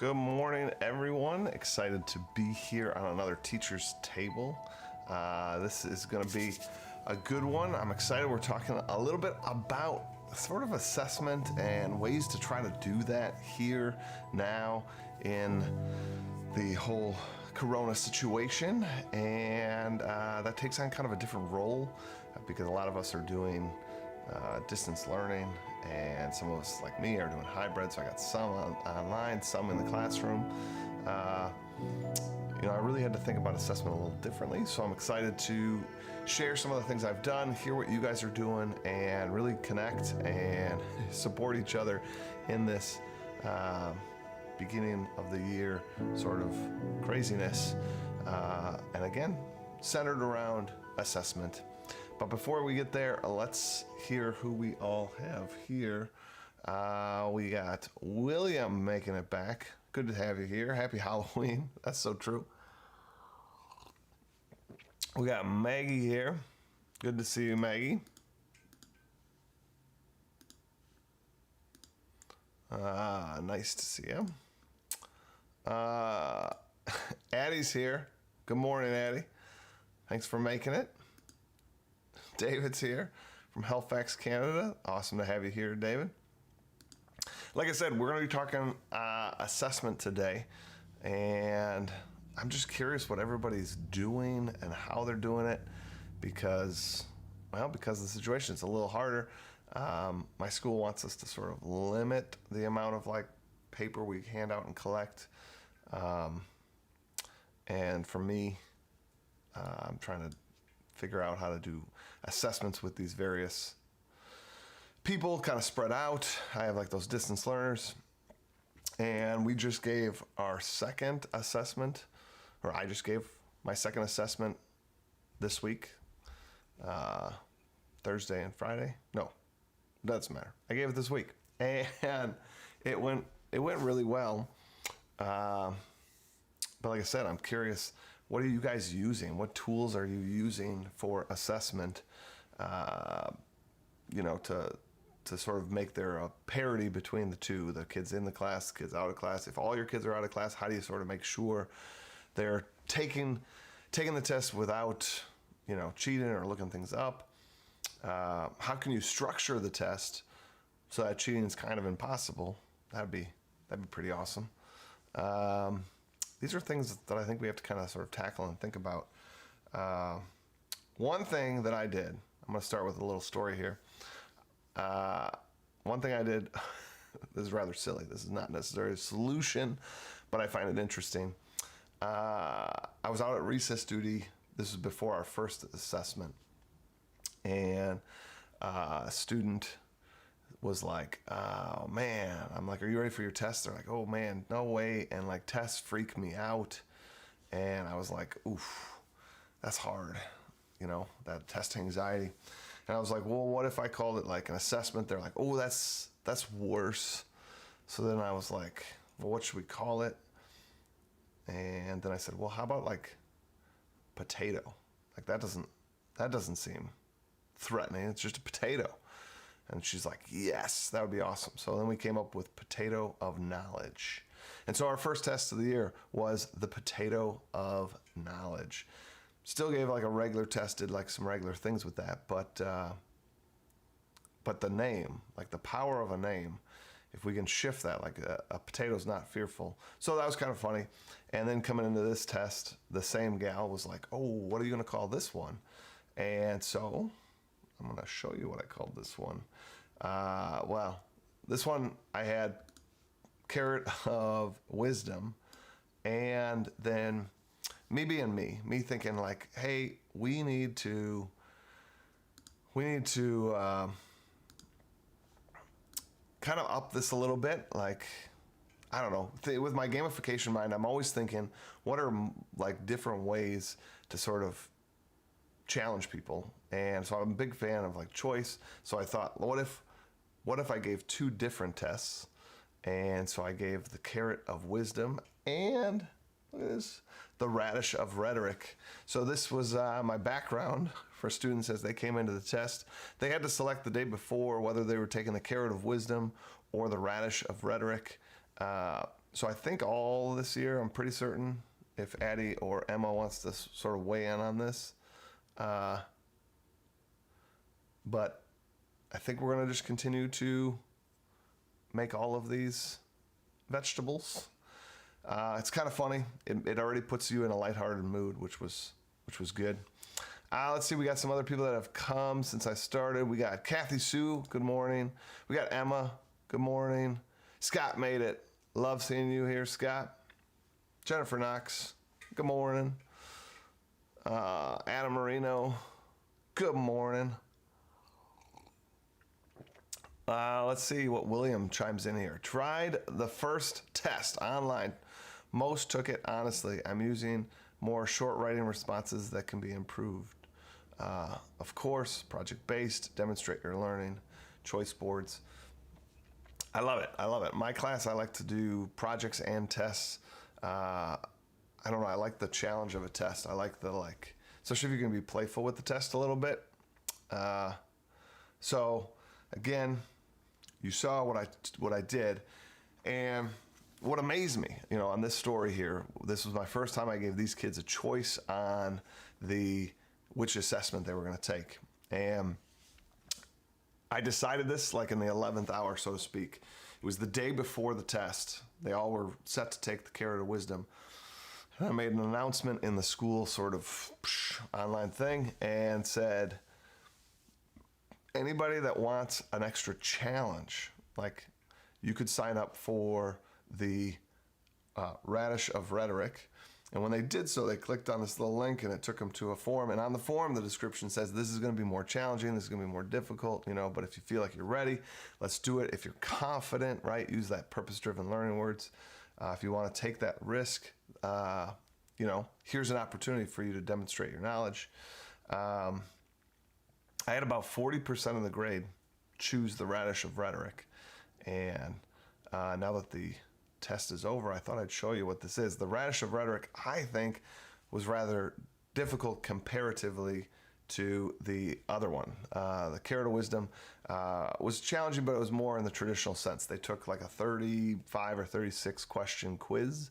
Good morning, everyone. Excited to be here on another teacher's table. This is going to be a good one. I'm excited. We're talking a little bit about sort of assessment and ways to try to do that here now in the whole Corona situation. And that takes on kind of a different role because a lot of us are doing distance learning, and some of us, like me, are doing hybrid. So I got some online, some in the classroom. I really had to think about assessment a little differently. So I'm excited to share some of the things I've done, hear what you guys are doing, and really connect and support each other in this beginning of the year sort of craziness. And again, centered around assessment. But before we get there, let's hear who we all have here. We got William making it back. Good to have you here. Happy Halloween. That's so true. We got Maggie here. Good to see you, Maggie. Nice to see you. Addie's here. Good morning, Addie. Thanks for making it. David's here from Halifax, Canada. Awesome to have you here, David. Like I said, we're going to be talking assessment today, and I'm just curious what everybody's doing and how they're doing it because of the situation. It's a little harder. My school wants us to sort of limit the amount of paper we hand out and collect. And for me, I'm trying to figure out how to do assessments with these various people kind of spread out. I have those distance learners, and we just gave our second assessment, or I just gave my second assessment this week, Thursday and Friday. No, doesn't matter. I gave it this week, and it went really well. But like I said, I'm curious, what are you guys using? What tools are you using for assessment, to sort of make there a parity between the two, the kids in the class, kids out of class? If all your kids are out of class, how do you sort of make sure they're taking the test without, cheating or looking things up? How can you structure the test so that cheating is kind of impossible? That'd be pretty awesome. These are things that I think we have to kind of sort of tackle and think about. One thing that I did, I'm going to start with a little story here. One thing I did, this is rather silly. This is not necessarily a solution, but I find it interesting. I was out at recess duty. This was before our first assessment. And a student was like, oh man, I'm like, are you ready for your test? They're like, oh man, no way. And tests freak me out. And I was like, oof, that's hard. That test anxiety. And I was like, well, what if I called it an assessment? They're like, oh, that's worse. So then I was like, well, what should we call it? And then I said, well, how about potato? That doesn't seem threatening. It's just a potato. And she's like, yes, that would be awesome. So then we came up with potato of knowledge. And so our first test of the year was the potato of knowledge. Still gave a regular test, did some regular things with that. But the name, the power of a name, if we can shift that, a potato's not fearful. So that was kind of funny. And then coming into this test, the same gal was like, oh, what are you going to call this one? And so I'm going to show you what I called this one. This one I had carrot of wisdom, and then me being me thinking hey, we need to kind of up this a little bit. I don't know. With my gamification mind, I'm always thinking, what are different ways to sort of challenge people? And so I'm a big fan of choice. So I thought, what if I gave two different tests? And so I gave the carrot of wisdom and look at this, the radish of rhetoric. So this was my background for students as they came into the test. They had to select the day before whether they were taking the carrot of wisdom or the radish of rhetoric. So I think all this year, I'm pretty certain, if Addie or Emma wants to sort of weigh in on this. But I think we're going to just continue to make all of these vegetables. It's kind of funny. It already puts you in a lighthearted mood, which was good. Let's see. We got some other people that have come since I started. We got Kathy Sue. Good morning. We got Emma. Good morning. Scott made it. Love seeing you here, Scott. Jennifer Knox. Good morning. Adam Marino. Good morning. Let's see what William chimes in here. Tried the first test online. Most took it honestly. I'm using more short writing responses that can be improved. Of course, project-based, demonstrate your learning, choice boards. I love it. I love it. My class, I like to do projects and tests. I don't know. I like the challenge of a test. I like especially if you're going to be playful with the test a little bit. So again, you saw what I did, and what amazed me, on this story here. This was my first time I gave these kids a choice on which assessment they were going to take, and I decided this like in the 11th hour, so to speak. It was the day before the test. They all were set to take the carrot of wisdom. And I made an announcement in the school sort of online thing and said, anybody that wants an extra challenge, like you could sign up for the Radish of Rhetoric. And when they did so, they clicked on this little link and it took them to a form. And on the form, the description says, this is going to be more challenging. This is going to be more difficult, but if you feel like you're ready, let's do it. If you're confident, right, use that purpose-driven learning words. If you want to take that risk, here's an opportunity for you to demonstrate your knowledge. I had about 40% of the grade choose the Radish of Rhetoric. And now that the test is over, I thought I'd show you what this is. The Radish of Rhetoric, I think, was rather difficult comparatively to the other one. The Carrot of Wisdom was challenging, but it was more in the traditional sense. They took like a 35 or 36 question quiz.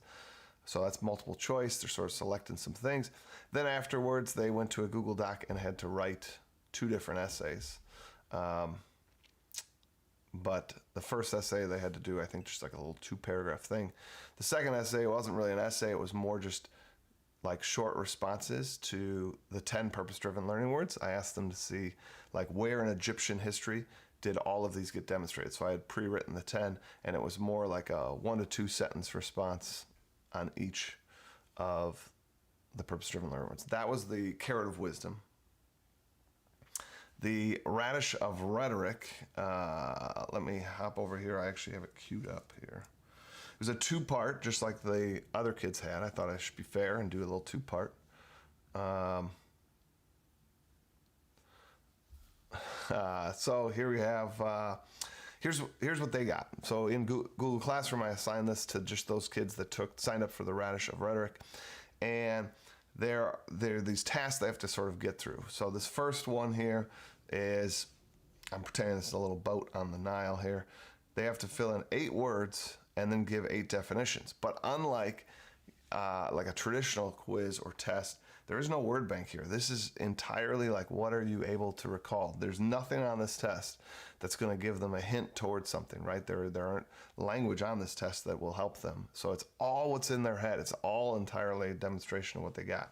So that's multiple choice. They're sort of selecting some things. Then afterwards, they went to a Google Doc and had to write 2 different essays. But the first essay they had to do, I think, just like a little 2-paragraph thing. The second essay wasn't really an essay. It was more just like short responses to the 10 purpose-driven learning words. I asked them to see like where in Egyptian history did all of these get demonstrated. So I had pre-written the 10, and it was more like a 1 to 2 sentence response on each of the purpose-driven learning words. That was the Carrot of Wisdom. The Radish of Rhetoric, let me hop over here. I actually have it queued up here. It was a 2-part, just like the other kids had. I thought I should be fair and do a little 2-part. So here we have, here's what they got. So in Google Classroom, I assigned this to just those kids that signed up for the Radish of Rhetoric. And there are these tasks they have to sort of get through. So this first one here is, I'm pretending this is a little boat on the Nile here. They have to fill in 8 words and then give 8 definitions. But unlike like a traditional quiz or test, there is no word bank here. This is entirely like, what are you able to recall? There's nothing on this test that's going to give them a hint towards something, right? There aren't language on this test that will help them. So it's all what's in their head. It's all entirely a demonstration of what they got.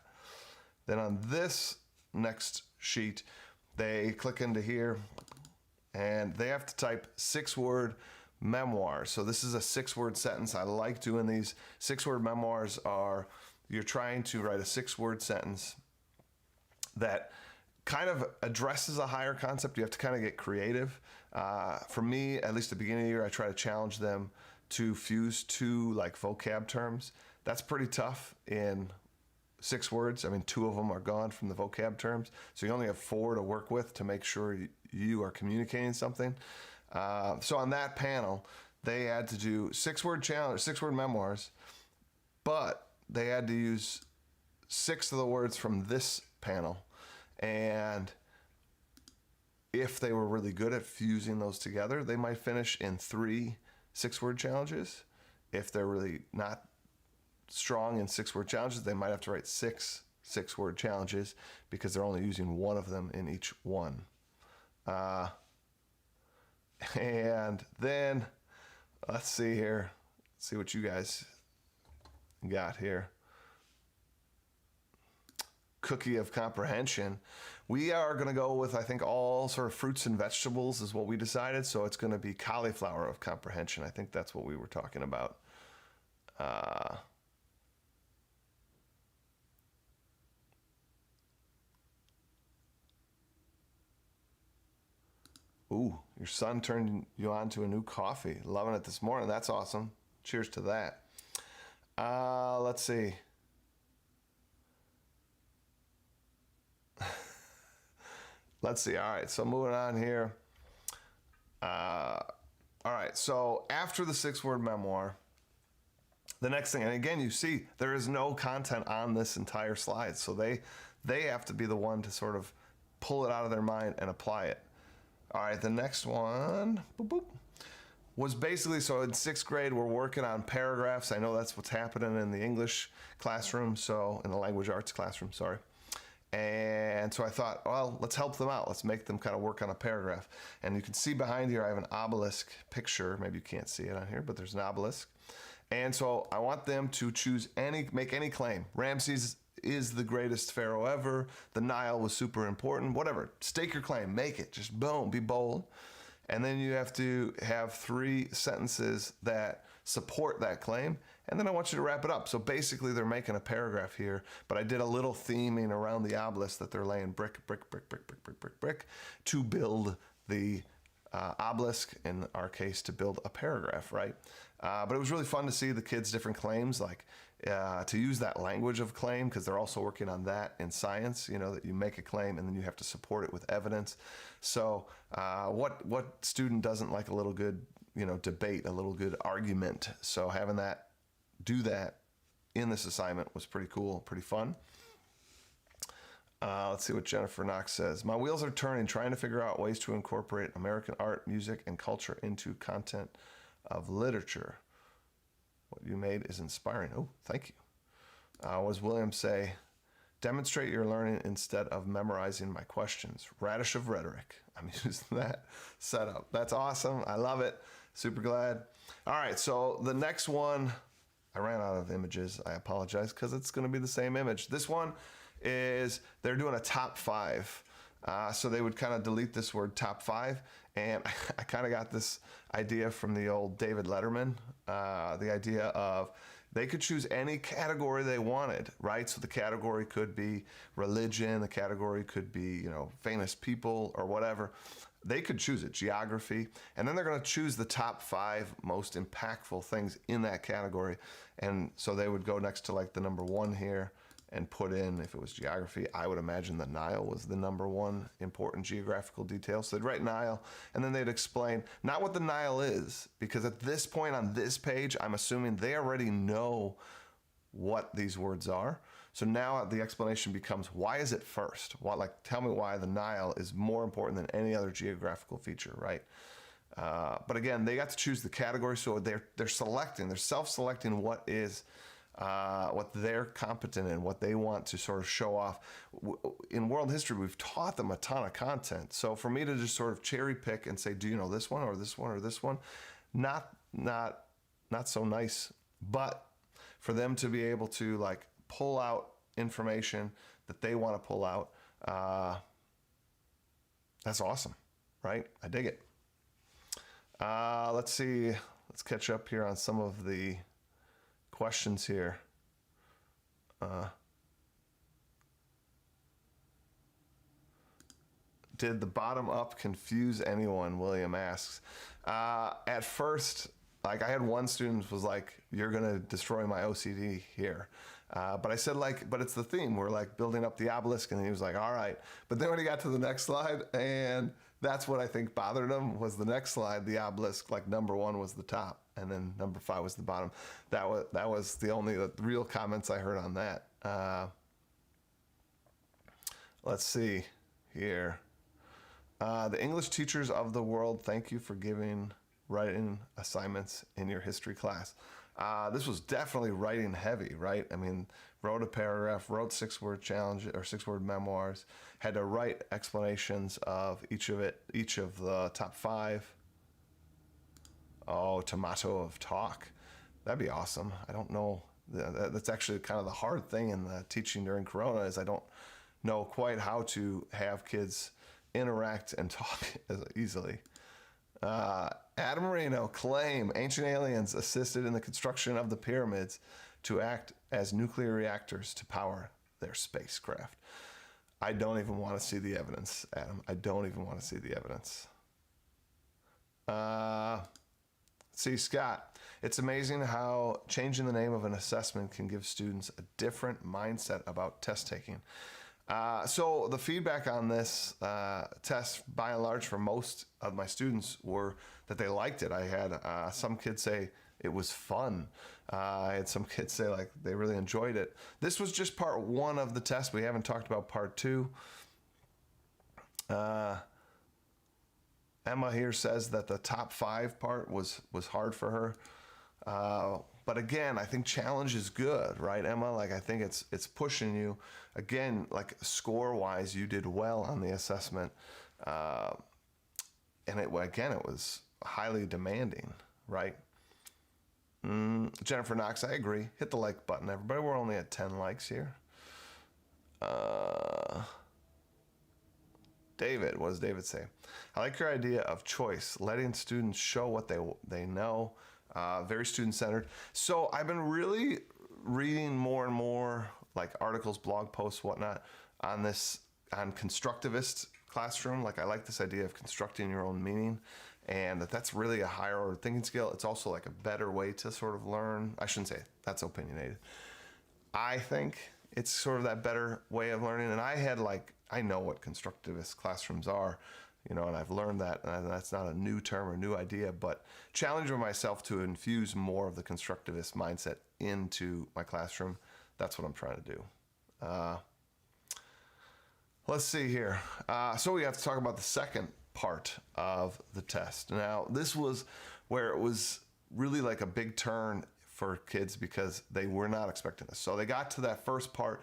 Then on this next sheet, they click into here and they have to type 6-word memoirs. So this is a 6-word sentence. I like doing these. 6-word memoirs are, you're trying to write a 6-word sentence that kind of addresses a higher concept. You have to kind of get creative. For me, at least at the beginning of the year, I try to challenge them to fuse 2 like vocab terms. That's pretty tough in 6 words. I mean, 2 of them are gone from the vocab terms. So you only have 4 to work with to make sure you are communicating something. So on that panel, they had to do 6-word challenge, 6-word memoirs, but they had to use 6 of the words from this panel. And if they were really good at fusing those together, they might finish in 3 6-word challenges. if they're really not strong in 6-word challenges, they might have to write 6-word challenges because they're only using one of them in each one. And then let's see here. Let's see what you guys got here. Cookie of comprehension. We are going to go with, I think, all sort of fruits and vegetables is what we decided. So it's going to be cauliflower of comprehension. I think that's what we were talking about. Ooh, your son turned you on to a new coffee. Loving it this morning. That's awesome. Cheers to that. Let's see. Let's see. All right. So moving on here. All right. So after the 6-word memoir, the next thing, and again, you see there is no content on this entire slide. So they have to be the one to sort of pull it out of their mind and apply it. All right, the next one was basically, so in 6th grade, we're working on paragraphs. I know that's what's happening in the English classroom, so in the language arts classroom, sorry. And so I thought, well, let's help them out. Let's make them kind of work on a paragraph. And you can see behind here, I have an obelisk picture. Maybe you can't see it on here, but there's an obelisk. And so I want them to make any claim. Ramses is the greatest pharaoh ever. The Nile was super important. Whatever. Stake your claim. Make it. Just boom. Be bold. And then you have to have 3 sentences that support that claim. And then I want you to wrap it up. So basically, they're making a paragraph here. But I did a little theming around the obelisk that they're laying brick to build the obelisk, in our case, to build a paragraph, right? But it was really fun to see the kids' different claims, like to use that language of claim, because they're also working on that in science, that you make a claim and then you have to support it with evidence. So what student doesn't like a little good, debate, a little good argument? So having that, do that in this assignment was pretty cool, pretty fun. Let's see what Jennifer Knox says. My wheels are turning, trying to figure out ways to incorporate American art, music, and culture into content of literature. What you made is inspiring. Oh, thank you. What does William say? Demonstrate your learning instead of memorizing my questions. Radish of rhetoric. I'm using that setup. That's awesome. I love it. Super glad. All right, so the next one, I ran out of images. I apologize, because it's going to be the same image. This one is, they're doing a top 5. So they would kind of delete this word top 5. And I kind of got this idea from the old David Letterman, the idea of they could choose any category they wanted, right? So the category could be religion, the category could be, famous people or whatever. They could choose it, geography, and then they're going to choose the top 5 most impactful things in that category. And so they would go next to like the number 1 here and put in, if it was geography, I would imagine the Nile was the number 1 important geographical detail. So they'd write Nile, and then they'd explain not what the Nile is, because at this point on this page, I'm assuming they already know what these words are. So now the explanation becomes, why is it first? Tell me why the Nile is more important than any other geographical feature, right? But again, they got to choose the category, so they're self-selecting what is what they're competent in, what they want to sort of show off. In world history, we've taught them a ton of content. So for me to just sort of cherry pick and say, do you know this one or this one or this one? Not so nice. But for them to be able to like pull out information that they want to pull out, that's awesome, right? I dig it. Let's see. Let's catch up here on some of the questions here. Did the bottom up confuse anyone? William asks. At first, like I had one student was like, "You're gonna destroy my OCD here," but I said but it's the theme. We're like building up the obelisk, and he was like, "All right." But then when he got to the next slide, and that's what I think bothered him, was the next slide, the obelisk, like number 1 was the top, and then number 5 was the bottom. That was the only real comments I heard on that. Let's see here. The English teachers of the world, thank you for writing assignments in your history class. This was definitely writing heavy, right? I mean, wrote a paragraph, wrote 6-word challenge or 6-word memoirs, had to write explanations of each of the top 5. Oh, tomato of talk. That'd be awesome. I don't know. That's actually kind of the hard thing in the teaching during Corona is I don't know quite how to have kids interact and talk as easily. Adam Marino claim ancient aliens assisted in the construction of the pyramids to act as nuclear reactors to power their spacecraft. I don't even want to see the evidence, Adam. I don't even want to see the evidence. See, Scott, it's amazing how changing the name of an assessment can give students a different mindset about test taking. So the feedback on this test, by and large, for most of my students were that they liked it. I had some kids say it was fun. I had some kids say like they really enjoyed it. This was just part 1 of the test. We haven't talked about part 2. Emma here says that the top 5 part was hard for her. But again, I think challenge is good, right, Emma? Like, I think it's pushing you. Again, like score-wise, you did well on the assessment. And it was highly demanding, right? Jennifer Knox, I agree. Hit the like button, everybody. We're only at 10 likes here. David, what does David say? I like your idea of choice, letting students show what they know. Very student-centered. So I've been really reading more and more like articles, blog posts, whatnot on constructivist classroom. Like I like this idea of constructing your own meaning, and that's really a higher order thinking skill. It's also like a better way to sort of learn. I shouldn't say that's opinionated. I think it's sort of that better way of learning. And I know what constructivist classrooms are, and I've learned that, and that's not a new term or new idea, but challenging myself to infuse more of the constructivist mindset into my classroom. That's what I'm trying to do. Let's see here. So we have to talk about the second part of the test. Now, this was where it was really like a big turn for kids because they were not expecting this. So they got to that first part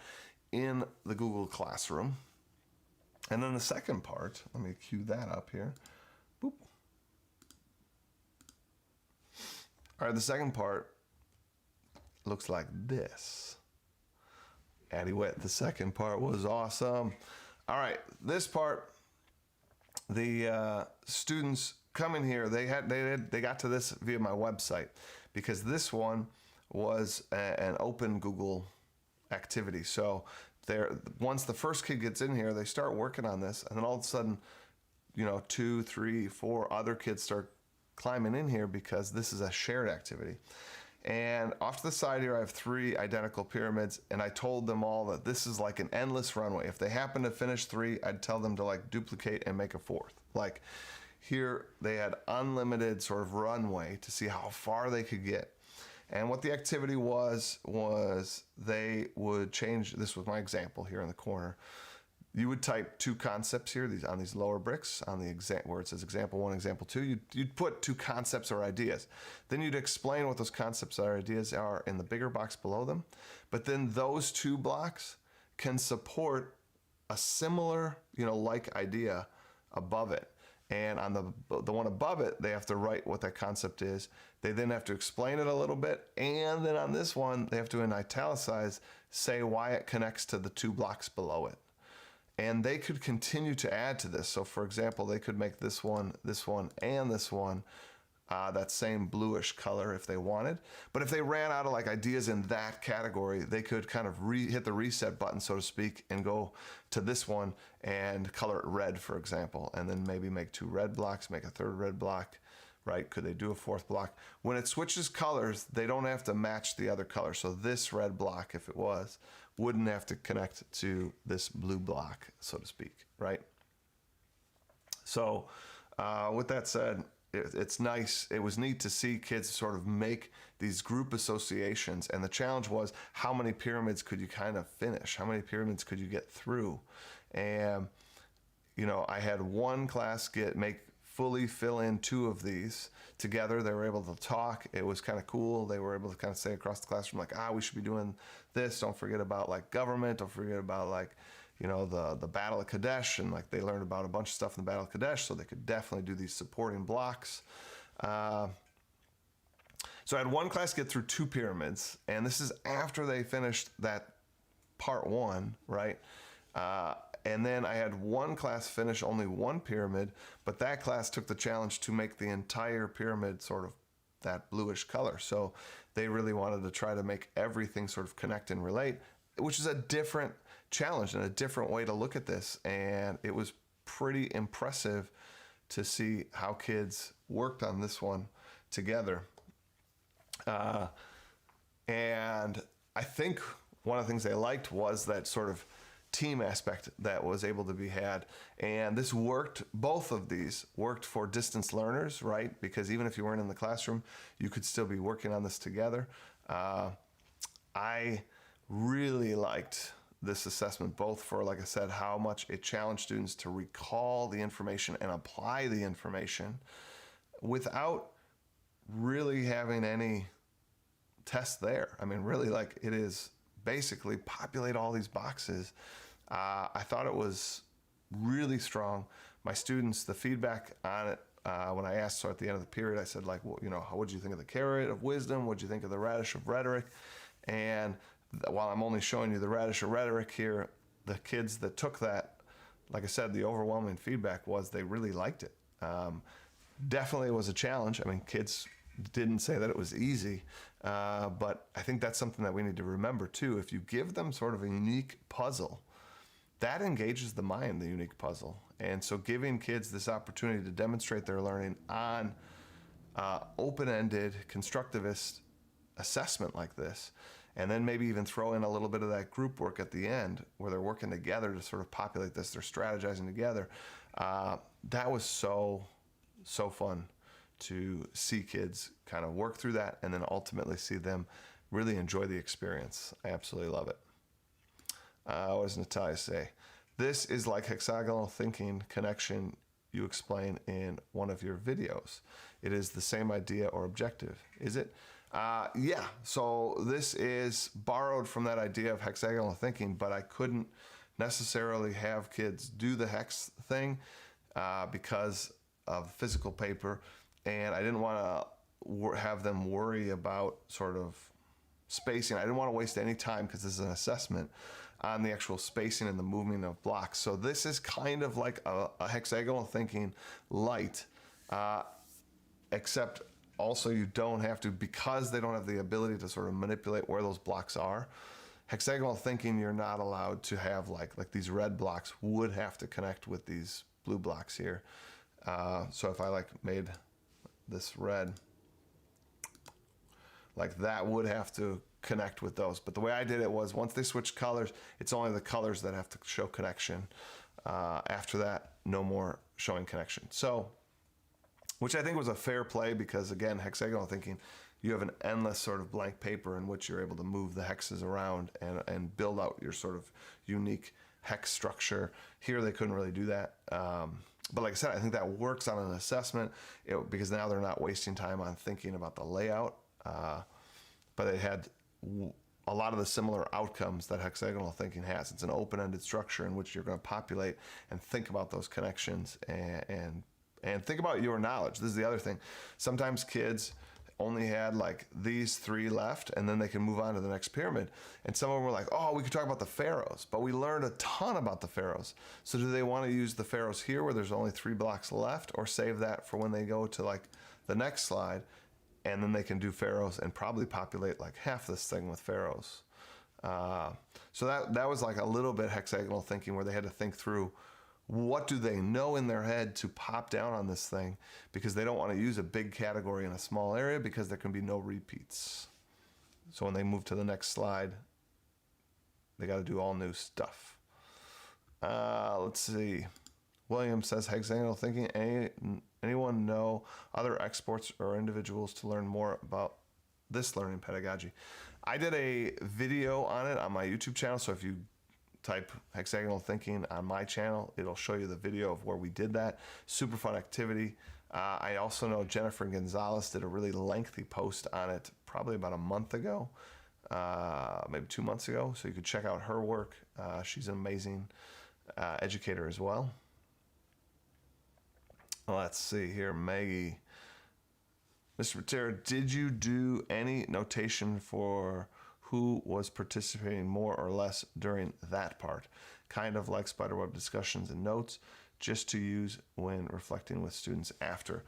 in the Google Classroom. And then the second part, let me cue that up here. Boop. All right, the second part looks like this. Addie Wet, the second part was awesome. All right, this part, the students come in here. They got to this via my website because this one was an open Google activity. So once the first kid gets in here, they start working on this, and then all of a sudden, 2, 3, 4 other kids start climbing in here because this is a shared activity. And off to the side here, I have 3 identical pyramids, and I told them all that this is like an endless runway. If they happen to finish 3, I'd tell them to like duplicate and make a 4th. Like here, they had unlimited sort of runway to see how far they could get. And what the activity was they would change. This was my example here in the corner. You would type 2 concepts here, on these lower bricks, on the where it says example 1, example 2. You'd put 2 concepts or ideas. Then you'd explain what those concepts or ideas are in the bigger box below them. But then those 2 blocks can support a similar, like idea above it. And on the one above it, they have to write what that concept is. They then have to explain it a little bit. And then on this one, they have to, in italicize, say why it connects to the 2 blocks below it. And they could continue to add to this. So for example, they could make this one, and this one that same bluish color if they wanted. But if they ran out of like ideas in that category, they could kind of hit the reset button, so to speak, and go to this one and color it red, for example, and then maybe make 2 red blocks, make a 3rd red block, right? Could they do a 4th block? When it switches colors, they don't have to match the other color. So this red block, if it was, wouldn't have to connect to this blue block, so to speak, right? So with that said, it's nice. It was neat to see kids sort of make these group associations. And the challenge was, how many pyramids could you kind of finish? How many pyramids could you get through? And, I had one class make fully fill in 2 of these together. They were able to talk. It was kind of cool. They were able to kind of say across the classroom, like, we should be doing this. Don't forget about like government. Don't forget about like, the Battle of Kadesh. And like they learned about a bunch of stuff in the Battle of Kadesh, so they could definitely do these supporting blocks. So I had one class get through 2 pyramids, and this is after they finished that part 1, right? And then I had one class finish only 1 pyramid, but that class took the challenge to make the entire pyramid sort of that bluish color. So they really wanted to try to make everything sort of connect and relate, which is a different challenge and a different way to look at this. And it was pretty impressive to see how kids worked on this one together. And I think one of the things they liked was that sort of team aspect that was able to be had. And this worked, both of these worked for distance learners, right? Because even if you weren't in the classroom, you could still be working on this together. I really liked this assessment, both for, like I said, how much it challenged students to recall the information and apply the information without really having any test there. I mean, really, like, it is basically populate all these boxes. I thought it was really strong. My students, the feedback on it, when I asked, so at the end of the period, I said, like, well, what did you think of the carrot of wisdom? What did you think of the radish of rhetoric? And while I'm only showing you the radish of rhetoric here, the kids that took that, like I said, the overwhelming feedback was they really liked it. Definitely was a challenge. I mean, kids didn't say that it was easy, but I think that's something that we need to remember too. If you give them sort of a unique puzzle, that engages the mind, the unique puzzle. And so giving kids this opportunity to demonstrate their learning on open-ended, constructivist assessment like this, and then maybe even throw in a little bit of that group work at the end where they're working together to sort of populate this, they're strategizing together. That was so fun to see kids kind of work through that and then ultimately see them really enjoy the experience. I absolutely love it. What does Natalia say? This is like hexagonal thinking connection you explain in one of your videos. It is the same idea or objective. Is it? Yeah. So this is borrowed from that idea of hexagonal thinking, but I couldn't necessarily have kids do the hex thing because of physical paper. And I didn't want to have them worry about sort of spacing. I didn't want to waste any time, because this is an assessment, on the actual spacing and the movement of blocks. So this is kind of like a hexagonal thinking light, except also you don't have to, because they don't have the ability to sort of manipulate where those blocks are. Hexagonal thinking, you're not allowed to have like these red blocks would have to connect with these blue blocks here. So if I like made this red, like that would have to connect with those. But the way I did it was, once they switch colors, it's only the colors that have to show connection. After that, no more showing connection. So, which I think was a fair play, because again, hexagonal thinking, you have an endless sort of blank paper in which you're able to move the hexes around and build out your sort of unique hex structure. Here, they couldn't really do that. But like I said, I think that works on an assessment because now they're not wasting time on thinking about the layout. But it had a lot of the similar outcomes that hexagonal thinking has. It's an open-ended structure in which you're going to populate and think about those connections and think about your knowledge. This is the other thing. Sometimes kids only had like these 3 left, and then they can move on to the next pyramid. And some of them were like, oh, we could talk about the pharaohs, but we learned a ton about the pharaohs. So do they want to use the pharaohs here where there's only 3 blocks left, or save that for when they go to like the next slide, and then they can do pharaohs and probably populate like half this thing with pharaohs? So that was like a little bit hexagonal thinking, where they had to think through, what do they know in their head to pop down on this thing, because they don't want to use a big category in a small area, because there can be no repeats. So when they move to the next slide, they got to do all new stuff. Let's see. William says, hexagonal thinking, anyone know other experts or individuals to learn more about this learning pedagogy? I did a video on it on my YouTube channel, so if you type hexagonal thinking on my channel. It'll show you the video of where we did that. Super fun activity. I also know Jennifer Gonzalez did a really lengthy post on it probably about a month ago, maybe 2 months ago. So you could check out her work. She's an amazing educator as well. Let's see here, Maggie. Mr. Matera, did you do any notation for who was participating more or less during that part? Kind of like spiderweb discussions and notes, just to use when reflecting with students after.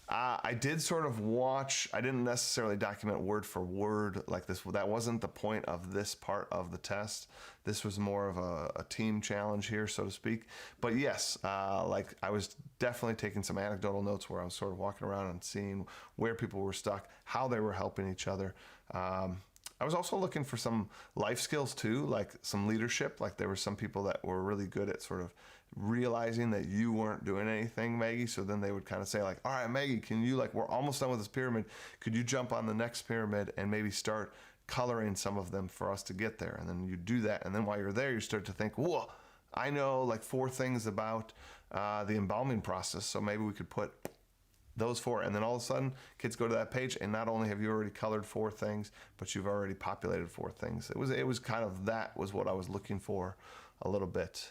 I did sort of watch, I didn't necessarily document word for word like this. That wasn't the point of this part of the test. This was more of a team challenge here, so to speak. But yes, like I was definitely taking some anecdotal notes where I was sort of walking around and seeing where people were stuck, how they were helping each other. I was also looking for some life skills too, like some leadership. Like there were some people that were really good at sort of realizing that you weren't doing anything, Maggie. So then they would kind of say like, all right, Maggie, can you, like, we're almost done with this pyramid. Could you jump on the next pyramid and maybe start coloring some of them for us to get there? And then you do that. And then while you're there, you start to think, whoa, I know like 4 things about the embalming process. So maybe we could put those 4, and then all of a sudden kids go to that page, and not only have you already colored 4 things, but you've already populated 4 things. It was kind of, that was what I was looking for a little bit.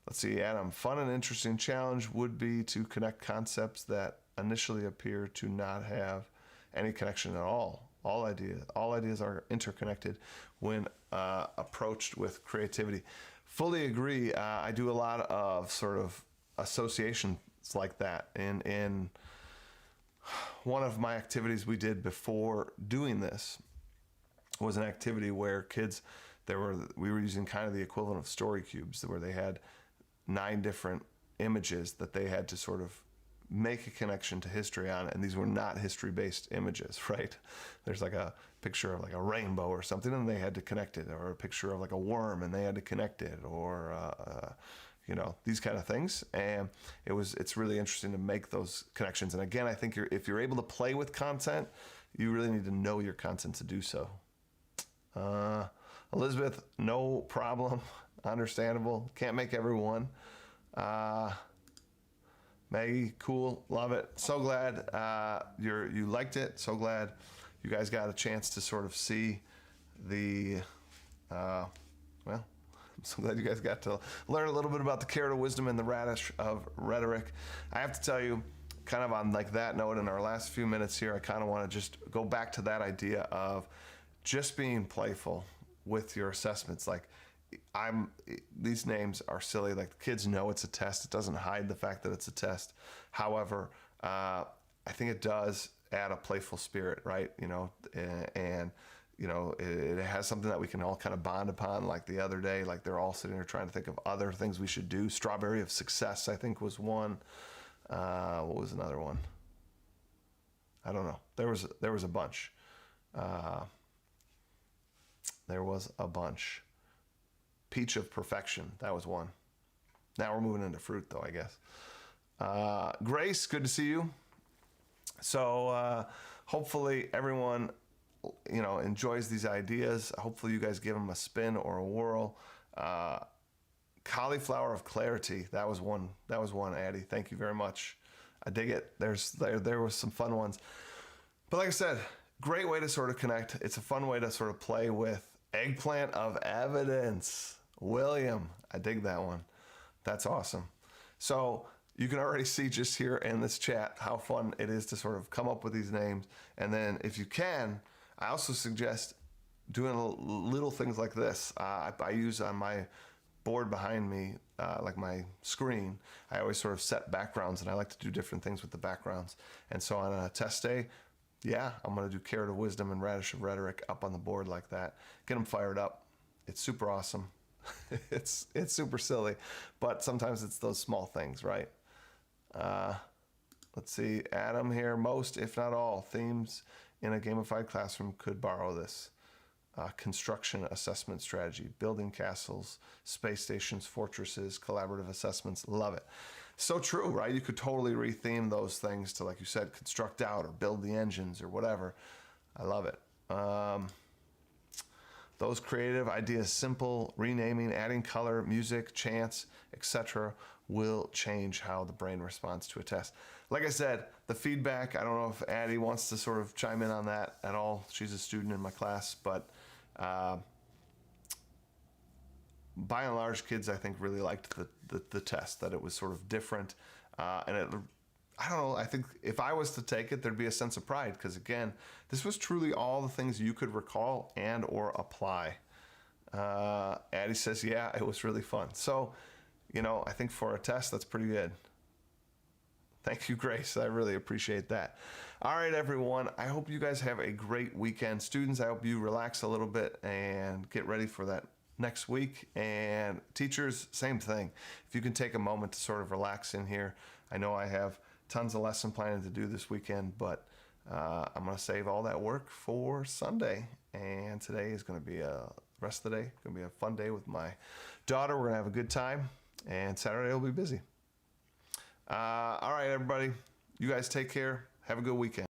Let's see, Adam. Fun and interesting challenge would be to connect concepts that initially appear to not have any connection at all. All ideas are interconnected when approached with creativity. Fully agree. I do a lot of sort of associations like that. In one of my activities we did before doing this was an activity where kids, we were using kind of the equivalent of story cubes, where they had 9 different images that they had to sort of make a connection to history on, and these were not history-based images, right? There's like a picture of like a rainbow or something, and they had to connect it, or a picture of like a worm, and they had to connect it, or you know, these kind of things. And it's really interesting to make those connections. And again, I think if you're able to play with content, you really need to know your content to do so. Elizabeth, no problem. Understandable. Can't make everyone. Maggie, cool. Love it. So glad you liked it. So glad you guys got a chance to sort of see the, well, I'm so glad you guys got to learn a little bit about the carrot of wisdom and the radish of rhetoric. I have to tell you, kind of on like that note, in our last few minutes here, I kind of want to just go back to that idea of just being playful with your assessments. Like, these names are silly. Like, the kids know it's a test. It doesn't hide the fact that it's a test. However, I think it does add a playful spirit, right? You know, and you know, it has something that we can all kind of bond upon. Like the other day, like they're all sitting there trying to think of other things we should do. Strawberry of Success, I think, was one. What was another one? I don't know. There was a bunch. There was a bunch. Peach of Perfection, that was one. Now we're moving into fruit, though, I guess. Grace, good to see you. So hopefully everyone, you know, enjoys these ideas. Hopefully you guys give them a spin or a whirl. Cauliflower of Clarity, that was one. That was one, Addie. Thank you very much. I dig it. There was some fun ones. But like I said, great way to sort of connect. It's a fun way to sort of play with Eggplant of Evidence. William, I dig that one. That's awesome. So you can already see just here in this chat how fun it is to sort of come up with these names. And then if you can, I also suggest doing little things like this. I use on my board behind me, like my screen, I always sort of set backgrounds, and I like to do different things with the backgrounds. And so on a test day, yeah, I'm going to do Carrot of Wisdom and Radish of Rhetoric up on the board like that. Get them fired up. It's super awesome. It's super silly, but sometimes it's those small things, right? Let's see, Adam here. Most, if not all, themes in a gamified classroom could borrow this. Construction assessment strategy, building castles, space stations, fortresses, collaborative assessments. Love it. So true, right? You could totally retheme those things to, like you said, construct out or build the engines or whatever. I love it. Those creative ideas, simple renaming, adding color, music, chants, etc., will change how the brain responds to a test. Like I said, the feedback, I don't know if Addie wants to sort of chime in on that at all. She's a student in my class, but by and large, kids, I think, really liked the test, that it was sort of different. And I don't know, I think if I was to take it, there'd be a sense of pride, because again, this was truly all the things you could recall and or apply. Addie says, yeah, it was really fun. So, I think for a test, that's pretty good. Thank you, Grace. I really appreciate that. All right, everyone. I hope you guys have a great weekend. Students, I hope you relax a little bit and get ready for that next week. And teachers, same thing. If you can take a moment to sort of relax in here. I know I have tons of lesson planning to do this weekend, but I'm going to save all that work for Sunday. And today is going to be rest of the day. Going to be a fun day with my daughter. We're going to have a good time. And Saturday will be busy. All right, everybody. You guys take care. Have a good weekend.